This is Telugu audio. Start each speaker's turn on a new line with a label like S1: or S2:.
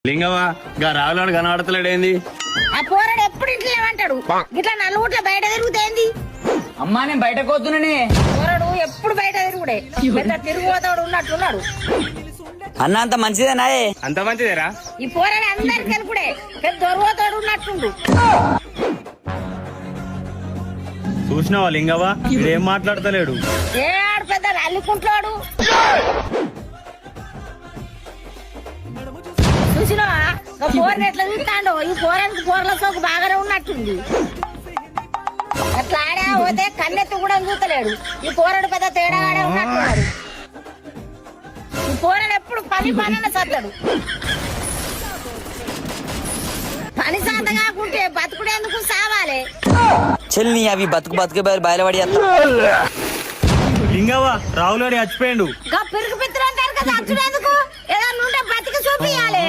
S1: లింగమా గా రావులాడు కనబడతలేడేంది?
S2: ఆ పోరాడు ఎప్పుడు ఇంట్లో ఏమంటాడు ఇట్లా నలుగుట్ల బయట తిరుగుతేంది?
S3: అమ్మా నేను బయటకు పోతున్నానే.
S2: పోరాడు ఎప్పుడు బయట తిరుగుడే పెద్ద తిరుగుతాడు ఉన్నట్టున్నాడు.
S3: అన్న అంత మంచిదేనాయే?
S1: అంత మంచిదేరా?
S2: ఈ పోరాడు అందరికి తెలుపుడే పెద్ద దొరుకుతాడు ఉన్నట్టుండు.
S1: చూసినావా లింగవా ఏం మాట్లాడతలేడు?
S2: ఏ ఆడు పెద్ద అల్లుకుంటాడు. చూసినావా పోరని ఎట్లా చూస్తాడో? ఈ పోరానికి పోరల సోకు బాగానే ఉన్నట్టుంది. అట్లా ఆడా పోతే కన్నెత్తి కూడా చూస్తలేడు. ఈ పోరాడు పెద్ద తేడాగాడే ఉన్నట్టున్నాడు. ఈ పోరాడు ఎప్పుడు పని సత్తాడు. పని సాత కాకుంటే బతుకుడేందుకు సావాలి.
S3: చెల్లి అవి బతుకు బయలుపడి
S1: లింగవా రావులాడి చచ్చిపోయిండు.
S2: పిరుగు పిత్తులు అంటారు కదా, అచ్చుడేందుకు? ఏదన్నా ఉంటే బతికి చూపియాలి.